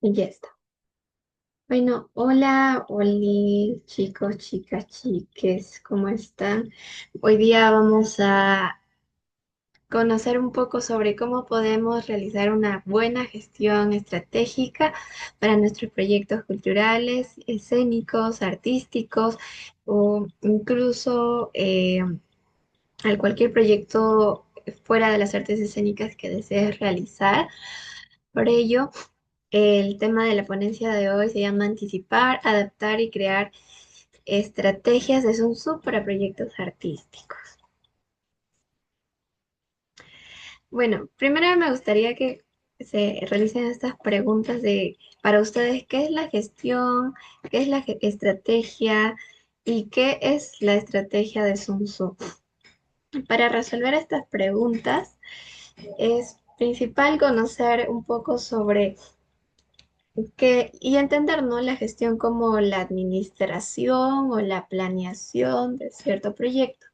Y ya está. Bueno, hola, hola, chicos, chicas, chiques, ¿cómo están? Hoy día vamos a conocer un poco sobre cómo podemos realizar una buena gestión estratégica para nuestros proyectos culturales, escénicos, artísticos o incluso a cualquier proyecto fuera de las artes escénicas que desees realizar. Por ello, el tema de la ponencia de hoy se llama Anticipar, adaptar y crear estrategias de Sun Tzu para proyectos artísticos. Bueno, primero me gustaría que se realicen estas preguntas de, para ustedes, ¿qué es la gestión? ¿Qué es la estrategia? ¿Y qué es la estrategia de Sun Tzu? Para resolver estas preguntas es principal conocer un poco sobre y entender, ¿no? La gestión como la administración o la planeación de cierto proyecto.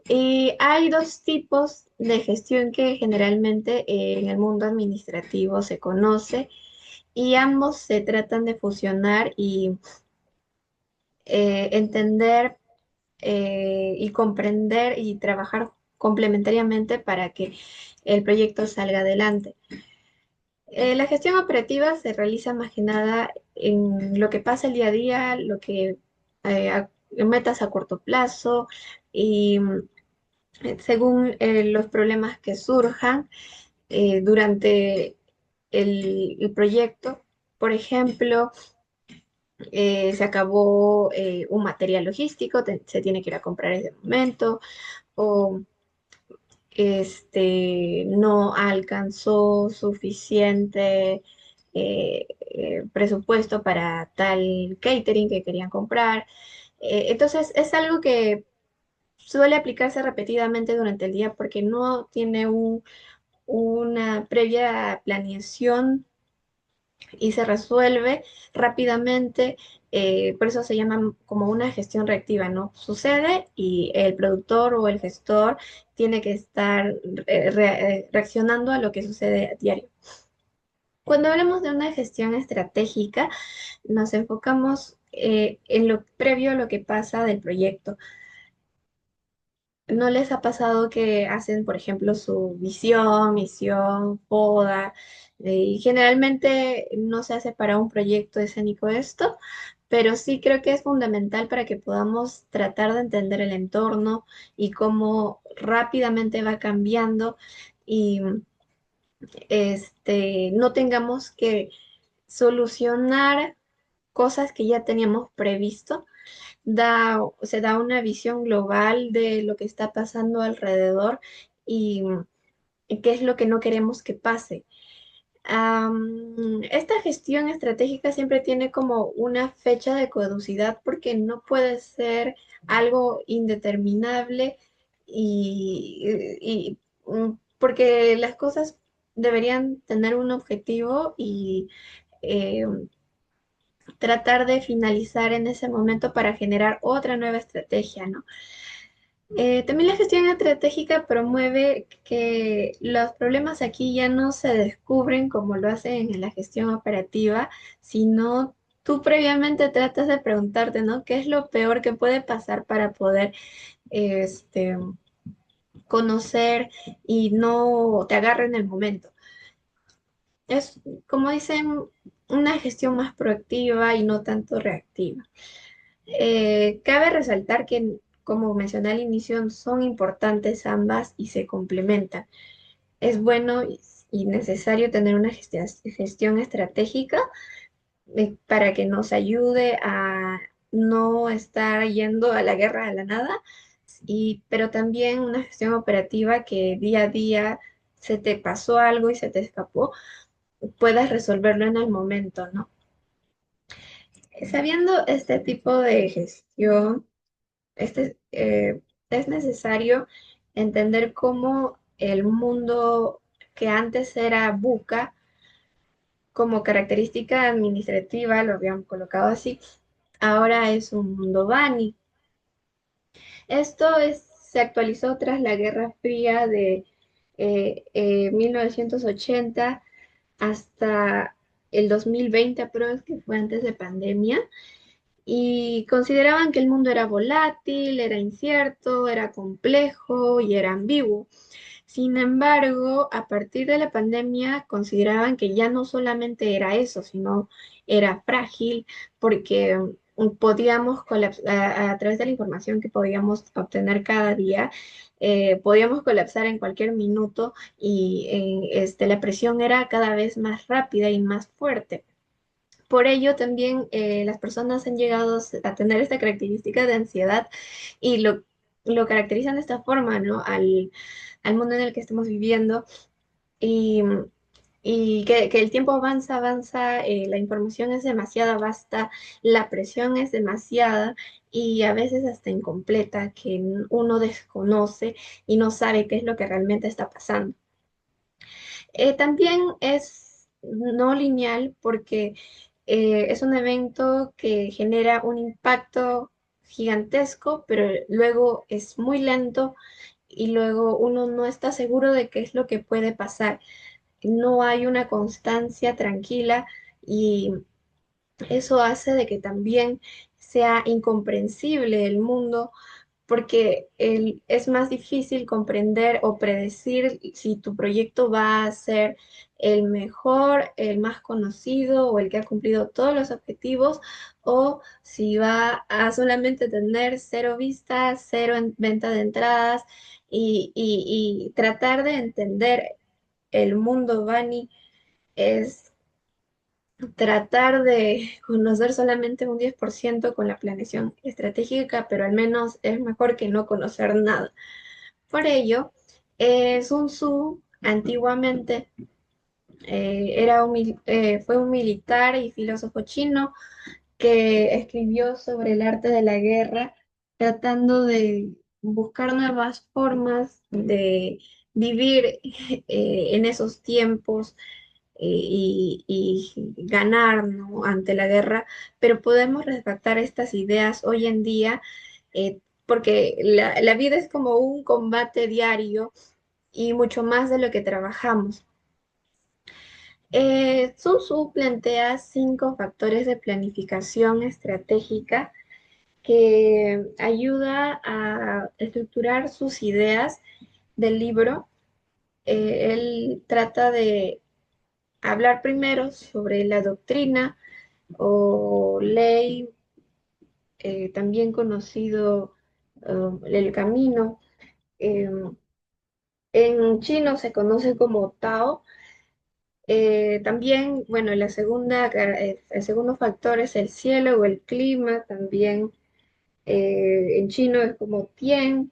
Y hay dos tipos de gestión que generalmente en el mundo administrativo se conoce y ambos se tratan de fusionar y entender y comprender y trabajar complementariamente para que el proyecto salga adelante. La gestión operativa se realiza más que nada en lo que pasa el día a día, lo que metas a corto plazo y según los problemas que surjan durante el proyecto. Por ejemplo, se acabó un material logístico, se tiene que ir a comprar ese momento, o no alcanzó suficiente presupuesto para tal catering que querían comprar. Entonces, es algo que suele aplicarse repetidamente durante el día porque no tiene una previa planeación y se resuelve rápidamente. Por eso se llama como una gestión reactiva, ¿no? Sucede y el productor o el gestor tiene que estar reaccionando a lo que sucede a diario. Cuando hablamos de una gestión estratégica, nos enfocamos en lo previo a lo que pasa del proyecto. ¿No les ha pasado que hacen, por ejemplo, su visión, misión, poda? Y generalmente no se hace para un proyecto escénico esto, pero sí creo que es fundamental para que podamos tratar de entender el entorno y cómo rápidamente va cambiando y no tengamos que solucionar cosas que ya teníamos previsto. Se da una visión global de lo que está pasando alrededor y qué es lo que no queremos que pase. Esta gestión estratégica siempre tiene como una fecha de caducidad porque no puede ser algo indeterminable porque las cosas deberían tener un objetivo y eh, tratar de finalizar en ese momento para generar otra nueva estrategia, ¿no? También la gestión estratégica promueve que los problemas aquí ya no se descubren como lo hacen en la gestión operativa, sino tú previamente tratas de preguntarte, ¿no? ¿Qué es lo peor que puede pasar para poder este, conocer y no te agarre en el momento? Es, como dicen, una gestión más proactiva y no tanto reactiva. Cabe resaltar que, como mencioné al inicio, son importantes ambas y se complementan. Es bueno y necesario tener una gestión estratégica para que nos ayude a no estar yendo a la guerra de la nada, pero también una gestión operativa que día a día se te pasó algo y se te escapó, puedas resolverlo en el momento, ¿no? Sabiendo este tipo de gestión, es necesario entender cómo el mundo que antes era buca, como característica administrativa, lo habían colocado así, ahora es un mundo Bani. Se actualizó tras la Guerra Fría de 1980 hasta el 2020, pero que fue antes de pandemia, y consideraban que el mundo era volátil, era incierto, era complejo y era ambiguo. Sin embargo, a partir de la pandemia consideraban que ya no solamente era eso, sino era frágil porque podíamos a través de la información que podíamos obtener cada día, podíamos colapsar en cualquier minuto y la presión era cada vez más rápida y más fuerte. Por ello, también las personas han llegado a tener esta característica de ansiedad y lo caracterizan de esta forma, ¿no? Al mundo en el que estamos viviendo y, y que el tiempo avanza, avanza, la información es demasiada vasta, la presión es demasiada y a veces hasta incompleta, que uno desconoce y no sabe qué es lo que realmente está pasando. También es no lineal porque es un evento que genera un impacto gigantesco, pero luego es muy lento y luego uno no está seguro de qué es lo que puede pasar. No hay una constancia tranquila y eso hace de que también sea incomprensible el mundo porque es más difícil comprender o predecir si tu proyecto va a ser el mejor, el más conocido o el que ha cumplido todos los objetivos o si va a solamente tener cero vistas, cero en venta de entradas y tratar de entender el mundo Bunny es tratar de conocer solamente un 10% con la planeación estratégica, pero al menos es mejor que no conocer nada. Por ello, Sun Tzu antiguamente fue un militar y filósofo chino que escribió sobre el arte de la guerra, tratando de buscar nuevas formas de vivir en esos tiempos y ganar, ¿no? Ante la guerra, pero podemos rescatar estas ideas hoy en día porque la vida es como un combate diario y mucho más de lo que trabajamos. Sun Tzu plantea 5 factores de planificación estratégica que ayuda a estructurar sus ideas del libro. Él trata de hablar primero sobre la doctrina o ley, también conocido el camino. Eh, en chino se conoce como Tao. También, bueno, el segundo factor es el cielo o el clima, también en chino es como Tien,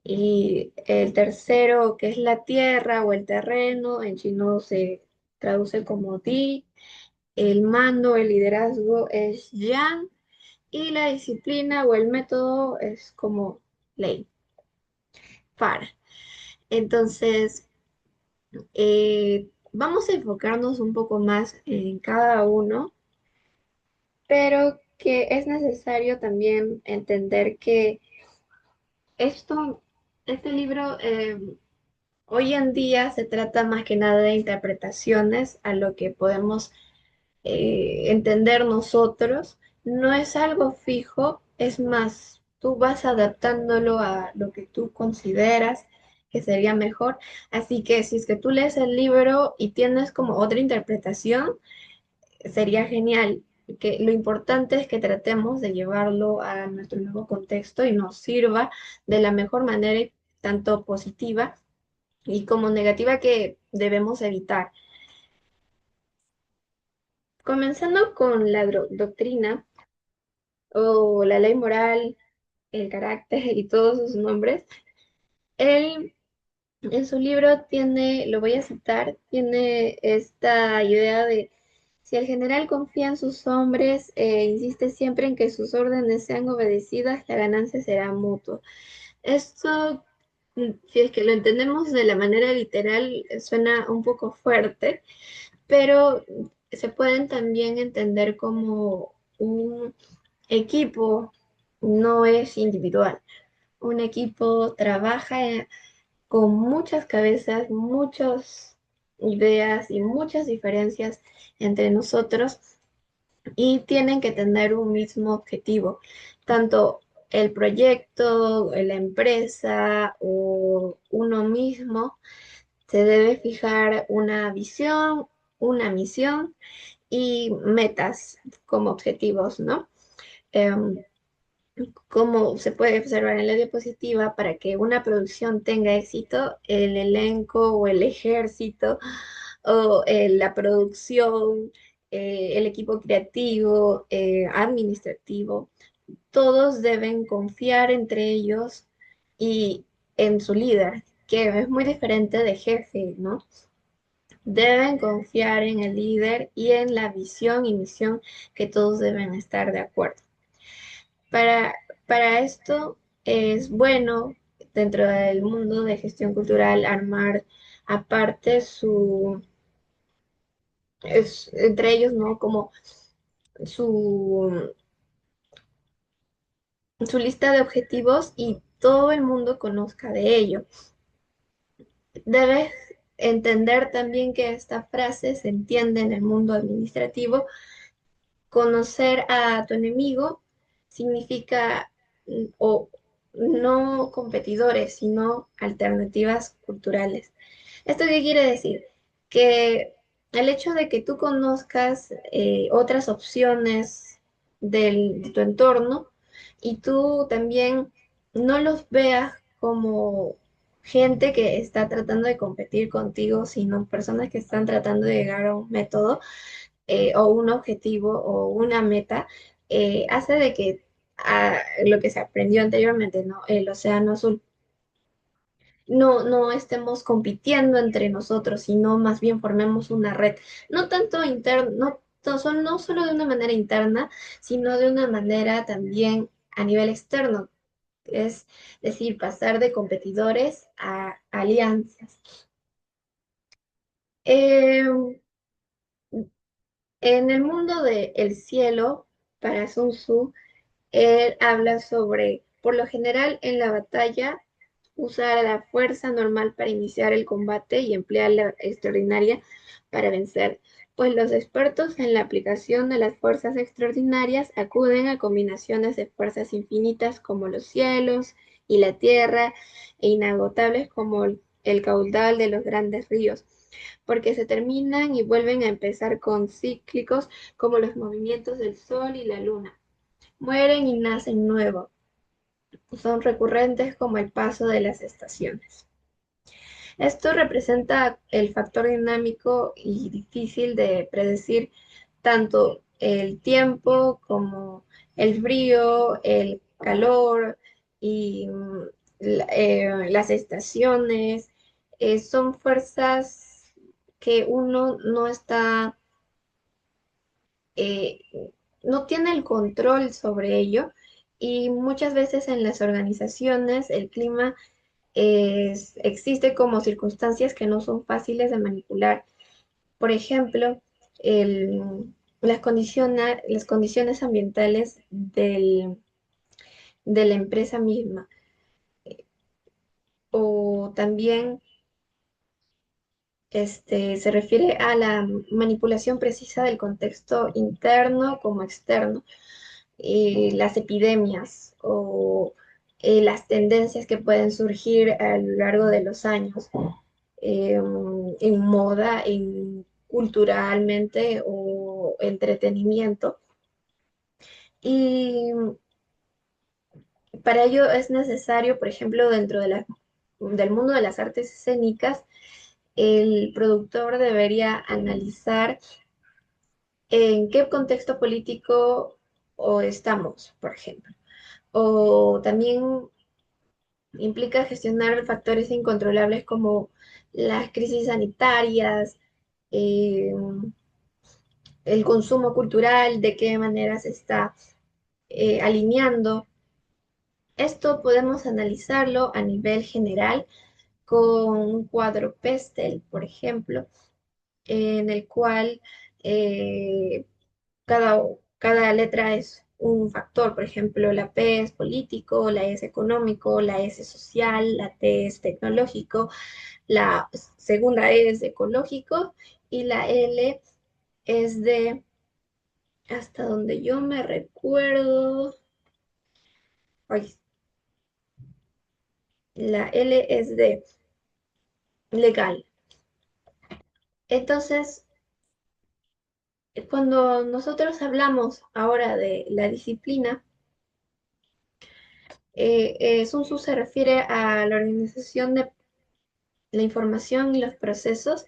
y el tercero que es la tierra o el terreno, en chino se traduce como Di, el mando, el liderazgo es Yang, y la disciplina o el método es como ley, para. Entonces, vamos a enfocarnos un poco más en cada uno, pero que es necesario también entender que esto, este libro hoy en día se trata más que nada de interpretaciones a lo que podemos entender nosotros. No es algo fijo, es más, tú vas adaptándolo a lo que tú consideras que sería mejor. Así que si es que tú lees el libro y tienes como otra interpretación, sería genial. Que lo importante es que tratemos de llevarlo a nuestro nuevo contexto y nos sirva de la mejor manera, tanto positiva y como negativa que debemos evitar. Comenzando con la doctrina o la ley moral, el carácter y todos sus nombres, él en su libro tiene, lo voy a citar, tiene esta idea de si el general confía en sus hombres e insiste siempre en que sus órdenes sean obedecidas, la ganancia será mutua. Esto, si es que lo entendemos de la manera literal, suena un poco fuerte, pero se pueden también entender como un equipo, no es individual. Un equipo trabaja con muchas cabezas, muchos. ideas y muchas diferencias entre nosotros y tienen que tener un mismo objetivo, tanto el proyecto, la empresa o uno mismo se debe fijar una visión, una misión y metas como objetivos, ¿no? Em, Como se puede observar en la diapositiva, para que una producción tenga éxito, el elenco o el ejército o la producción, el equipo creativo, administrativo, todos deben confiar entre ellos y en su líder, que es muy diferente de jefe, ¿no? Deben confiar en el líder y en la visión y misión que todos deben estar de acuerdo. Para, para esto es bueno, dentro del mundo de gestión cultural, armar aparte entre ellos, ¿no? Como su, su lista de objetivos y todo el mundo conozca de ello. Debes entender también que esta frase se entiende en el mundo administrativo. Conocer a tu enemigo significa o no competidores, sino alternativas culturales. ¿Esto qué quiere decir? Que el hecho de que tú conozcas otras opciones de tu entorno y tú también no los veas como gente que está tratando de competir contigo, sino personas que están tratando de llegar a un método o un objetivo o una meta, hace de que lo que se aprendió anteriormente, ¿no? El océano azul, no estemos compitiendo entre nosotros, sino más bien formemos una red, no tanto interno, no solo de una manera interna, sino de una manera también a nivel externo, es decir, pasar de competidores a alianzas. Eh, en el mundo del cielo, para Sun Tzu, él habla sobre, por lo general en la batalla, usar la fuerza normal para iniciar el combate y emplear la extraordinaria para vencer, pues los expertos en la aplicación de las fuerzas extraordinarias acuden a combinaciones de fuerzas infinitas como los cielos y la tierra e inagotables como el caudal de los grandes ríos, porque se terminan y vuelven a empezar con cíclicos como los movimientos del sol y la luna. Mueren y nacen nuevos. Son recurrentes como el paso de las estaciones. Esto representa el factor dinámico y difícil de predecir tanto el tiempo como el frío, el calor y las estaciones. Son fuerzas que uno no está, eh, no tiene el control sobre ello y muchas veces en las organizaciones el clima existe como circunstancias que no son fáciles de manipular. Por ejemplo, las condiciones ambientales de la empresa misma o también se refiere a la manipulación precisa del contexto interno como externo, las epidemias o las tendencias que pueden surgir a lo largo de los años eh, en moda, en culturalmente o entretenimiento. Y para ello es necesario, por ejemplo, dentro de del mundo de las artes escénicas, el productor debería analizar en qué contexto político o estamos, por ejemplo. O también implica gestionar factores incontrolables como las crisis sanitarias, eh, el consumo cultural, de qué manera se está alineando. Esto podemos analizarlo a nivel general con un cuadro Pestel, por ejemplo, en el cual eh, cada, cada letra es un factor. Por ejemplo, la P es político, la E es económico, la S es social, la T es tecnológico, la segunda E es ecológico y la L es de, hasta donde yo me recuerdo, ay, la L es de legal. Entonces, cuando nosotros hablamos ahora de la disciplina, Sun Tzu se refiere a la organización de la información y los procesos,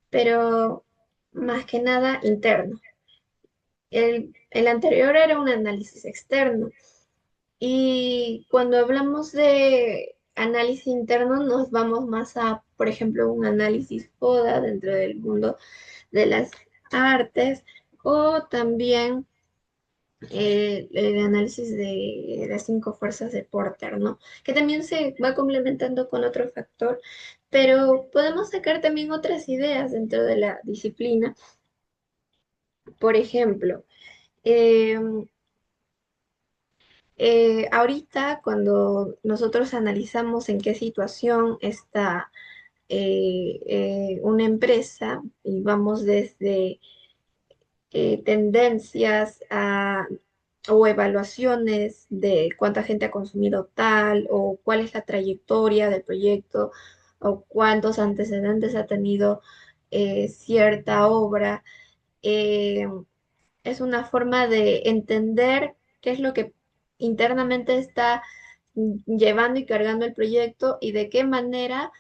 pero más que nada interno. El anterior era un análisis externo y cuando hablamos de análisis interno nos vamos más a, por ejemplo, un análisis FODA dentro del mundo de las artes o también el análisis de las cinco fuerzas de Porter, ¿no? Que también se va complementando con otro factor, pero podemos sacar también otras ideas dentro de la disciplina. Por ejemplo, eh, ahorita cuando nosotros analizamos en qué situación está una empresa y vamos desde tendencias o evaluaciones de cuánta gente ha consumido tal o cuál es la trayectoria del proyecto o cuántos antecedentes ha tenido cierta obra. eh, es una forma de entender qué es lo que internamente está llevando y cargando el proyecto y de qué manera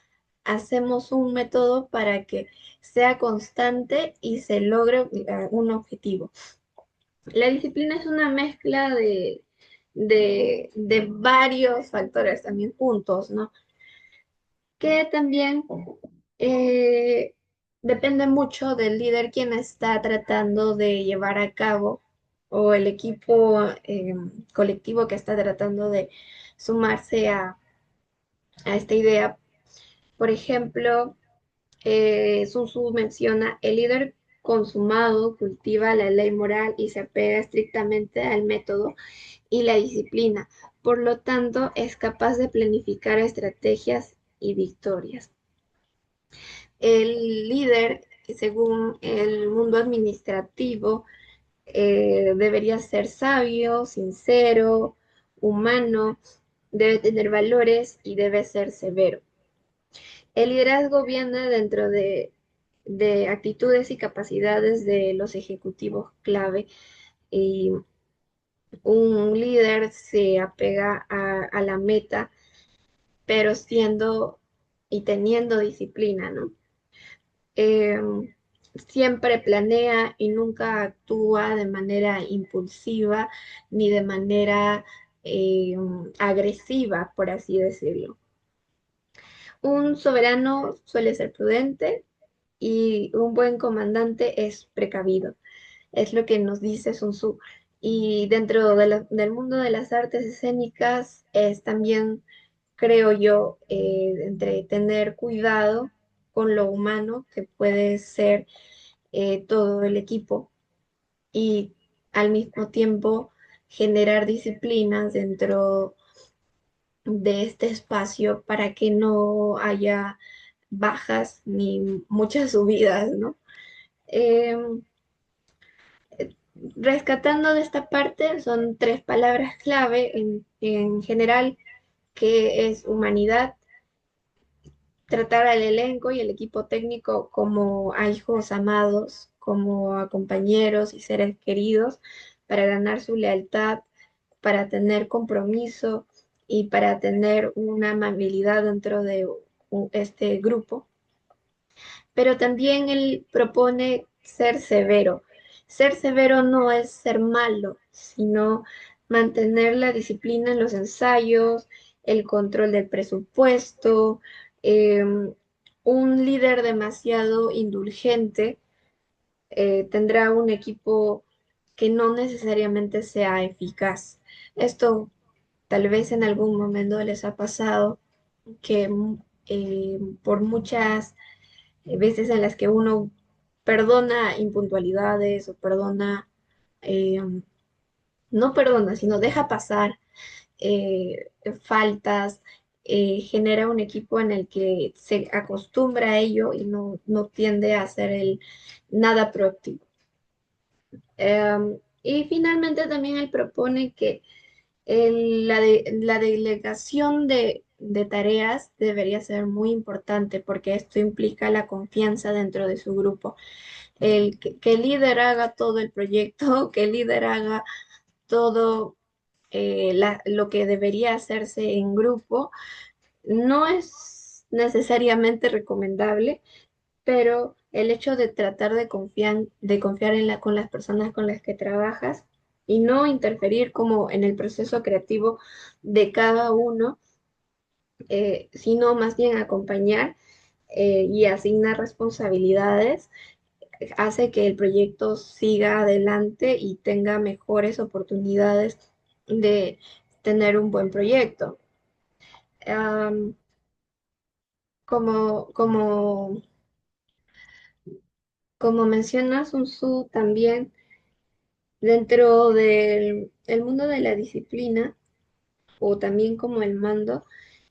hacemos un método para que sea constante y se logre un objetivo. La disciplina es una mezcla de varios factores también juntos, ¿no? Que también eh, depende mucho del líder quien está tratando de llevar a cabo o el equipo colectivo que está tratando de sumarse a esta idea. Por ejemplo, Sun Tzu menciona, el líder consumado cultiva la ley moral y se apega estrictamente al método y la disciplina. Por lo tanto, es capaz de planificar estrategias y victorias. El líder, según el mundo administrativo, debería ser sabio, sincero, humano, debe tener valores y debe ser severo. El liderazgo viene dentro de actitudes y capacidades de los ejecutivos clave y un líder se apega a la meta, pero siendo y teniendo disciplina, ¿no? Eh, siempre planea y nunca actúa de manera impulsiva ni de manera agresiva, por así decirlo. Un soberano suele ser prudente y un buen comandante es precavido. Es lo que nos dice Sun Tzu. Y dentro del mundo de las artes escénicas es también, creo yo, entre tener cuidado con lo humano, que puede ser todo el equipo, y al mismo tiempo generar disciplinas dentro de este espacio para que no haya bajas ni muchas subidas, ¿no? Em, Rescatando de esta parte, son tres palabras clave en general, que es humanidad, tratar al elenco y el equipo técnico como a hijos amados, como a compañeros y seres queridos, para ganar su lealtad, para tener compromiso y para tener una amabilidad dentro de este grupo. Pero también él propone ser severo. Ser severo no es ser malo, sino mantener la disciplina en los ensayos, el control del presupuesto. eh, un líder demasiado indulgente tendrá un equipo que no necesariamente sea eficaz. Esto tal vez en algún momento les ha pasado que por muchas veces en las que uno perdona impuntualidades o perdona eh, no perdona, sino deja pasar faltas, genera un equipo en el que se acostumbra a ello y no tiende a hacer nada proactivo. Y finalmente también él propone que la delegación de tareas debería ser muy importante porque esto implica la confianza dentro de su grupo. Que el líder haga todo el proyecto, que el líder haga todo lo que debería hacerse en grupo, no es necesariamente recomendable, pero el hecho de tratar de confiar con las personas con las que trabajas y no interferir como en el proceso creativo de cada uno, sino más bien acompañar y asignar responsabilidades, hace que el proyecto siga adelante y tenga mejores oportunidades de tener un buen proyecto. Am, como, como, como menciona Sun Tzu también, dentro del el mundo de la disciplina o también como el mando,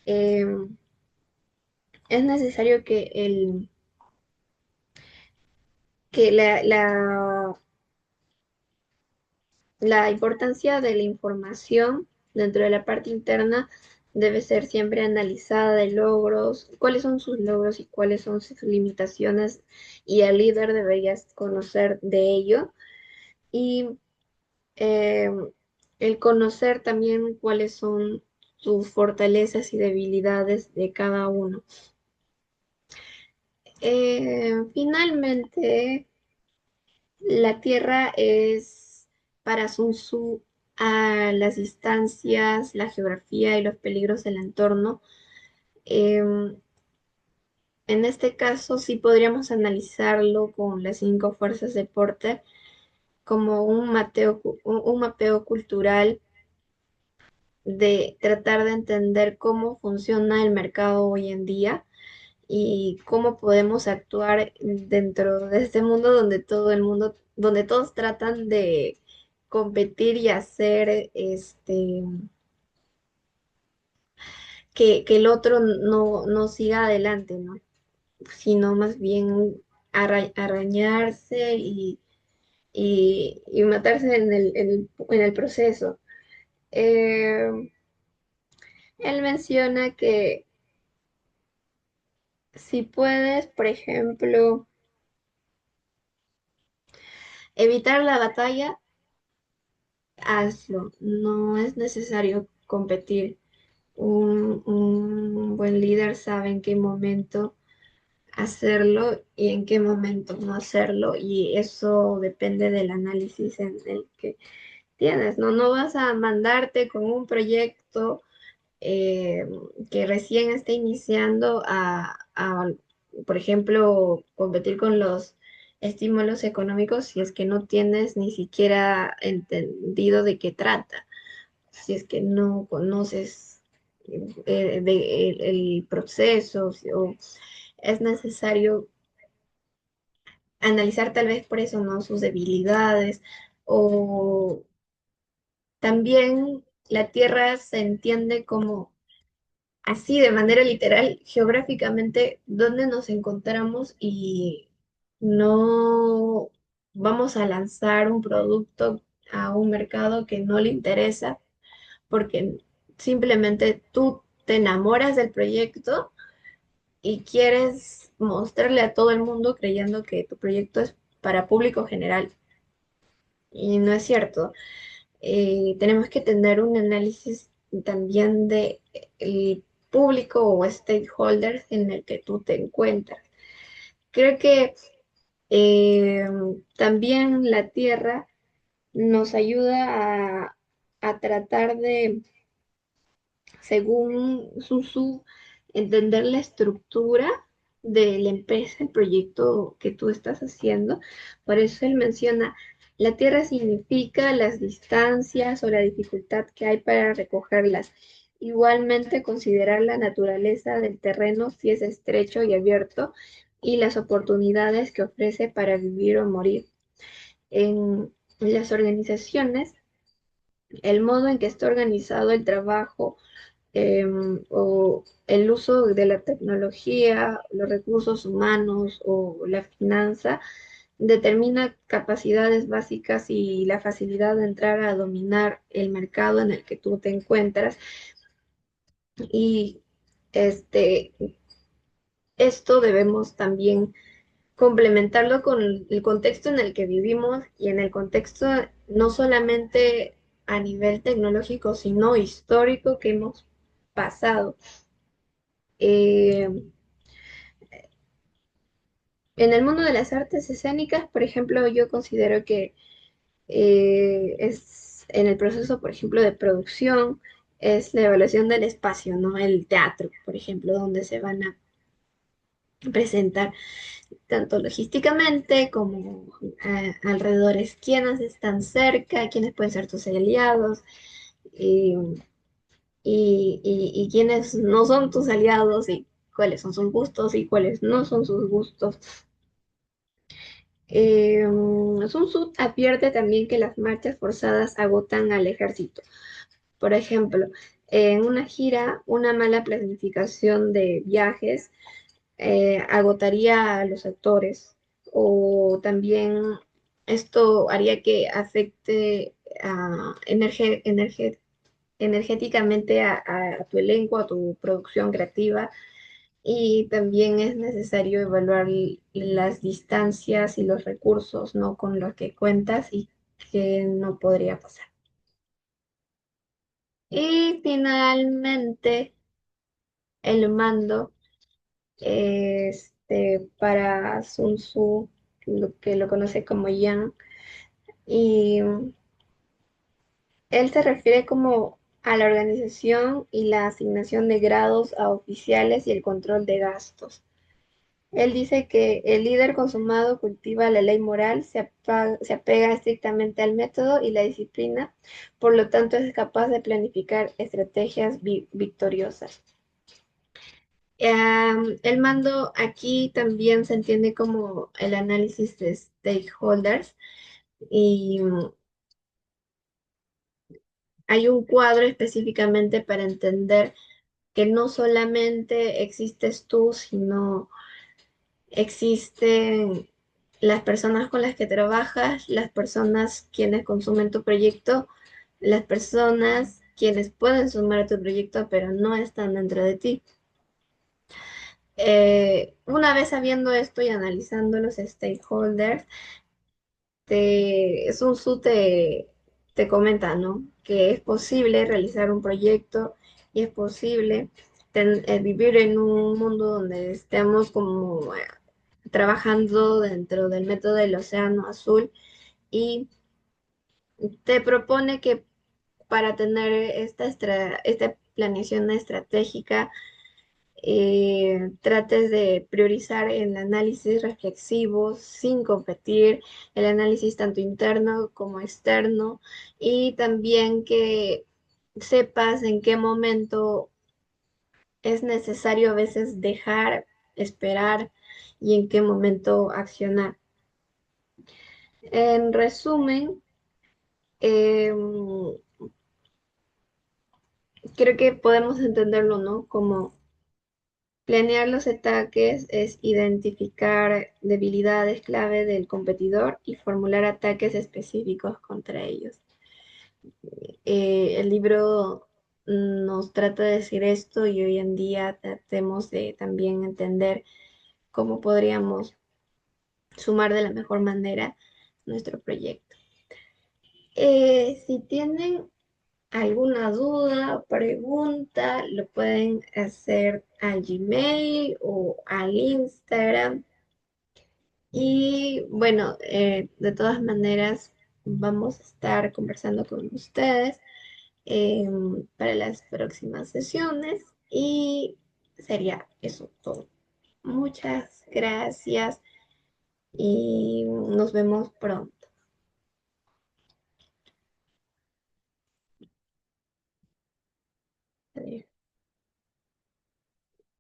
eh, es necesario que la importancia de la información dentro de la parte interna debe ser siempre analizada de logros, cuáles son sus logros y cuáles son sus limitaciones, y el líder debería conocer de ello. Y eh, el conocer también cuáles son sus fortalezas y debilidades de cada uno. Finalmente, la Tierra es para Sun Tzu a las distancias, la geografía y los peligros del entorno. Em, en este caso, sí podríamos analizarlo con las cinco fuerzas de Porter como un mapeo cultural de tratar de entender cómo funciona el mercado hoy en día y cómo podemos actuar dentro de este mundo donde todos tratan de competir y hacer que el otro no siga adelante, ¿no? Sino más bien arañarse y matarse en el proceso. Eh, Él menciona que si puedes, por ejemplo, evitar la batalla, hazlo. No es necesario competir. Un buen líder sabe en qué momento hacerlo y en qué momento no hacerlo, y eso depende del análisis en el que tienes, ¿no? No vas a mandarte con un proyecto eh, que recién está iniciando por ejemplo, competir con los estímulos económicos si es que no tienes ni siquiera entendido de qué trata, si es que no conoces el proceso, o es necesario analizar tal vez por eso, ¿no? Sus debilidades, o también la Tierra se entiende como así de manera literal, geográficamente, dónde nos encontramos, y no vamos a lanzar un producto a un mercado que no le interesa porque simplemente tú te enamoras del proyecto y quieres mostrarle a todo el mundo creyendo que tu proyecto es para público general. Y no es cierto. Tenemos que tener un análisis también de el público o stakeholders en el que tú te encuentras. Creo que eh, también la Tierra nos ayuda a tratar de, según Susu, entender la estructura de la empresa, el proyecto que tú estás haciendo. Por eso él menciona, la tierra significa las distancias o la dificultad que hay para recogerlas. Igualmente, considerar la naturaleza del terreno si es estrecho y abierto y las oportunidades que ofrece para vivir o morir. En las organizaciones, el modo en que está organizado el trabajo o el uso de la tecnología, los recursos humanos o la finanza determina capacidades básicas y la facilidad de entrar a dominar el mercado en el que tú te encuentras. Y este, esto debemos también complementarlo con el contexto en el que vivimos y en el contexto no solamente a nivel tecnológico, sino histórico que hemos pasado. Eh, en el mundo de las artes escénicas, por ejemplo, yo considero que es en el proceso, por ejemplo, de producción, es la evaluación del espacio, ¿no? El teatro, por ejemplo, donde se van a presentar tanto logísticamente como alrededores, quiénes están cerca, quiénes pueden ser tus aliados y, y quiénes no son tus aliados y cuáles son sus gustos y cuáles no son sus gustos. Sun Tzu advierte también que las marchas forzadas agotan al ejército. Por ejemplo, en una gira, una mala planificación de viajes agotaría a los actores o también esto haría que afecte energéticamente a tu elenco, a tu producción creativa y también es necesario evaluar las distancias y los recursos, ¿no? Con los que cuentas y que no podría pasar. Y finalmente, el mando para Sun Tzu, lo que lo conoce como Yang, y él se refiere como a la organización y la asignación de grados a oficiales y el control de gastos. Él dice que el líder consumado cultiva la ley moral, se apega estrictamente al método y la disciplina, por lo tanto es capaz de planificar estrategias victoriosas. El mando aquí también se entiende como el análisis de stakeholders y hay un cuadro específicamente para entender que no solamente existes tú, sino existen las personas con las que trabajas, las personas quienes consumen tu proyecto, las personas quienes pueden sumar a tu proyecto pero no están dentro de ti. Una vez sabiendo esto y analizando los stakeholders, Sun Tzu te comenta, ¿no? Que es posible realizar un proyecto y es posible vivir en un mundo donde estemos como trabajando dentro del método del océano azul y te propone que para tener esta planeación estratégica trates de priorizar el análisis reflexivo sin competir, el análisis tanto interno como externo y también que sepas en qué momento es necesario a veces dejar, esperar y en qué momento accionar. En resumen, eh, creo que podemos entenderlo, ¿no? Como planear los ataques es identificar debilidades clave del competidor y formular ataques específicos contra ellos. El libro nos trata de decir esto y hoy en día tratemos de también entender cómo podríamos sumar de la mejor manera nuestro proyecto. Si tienen alguna duda o pregunta, lo pueden hacer al Gmail o al Instagram. Y bueno, de todas maneras, vamos a estar conversando con ustedes para las próximas sesiones y sería eso todo. Muchas gracias y nos vemos pronto. Adiós.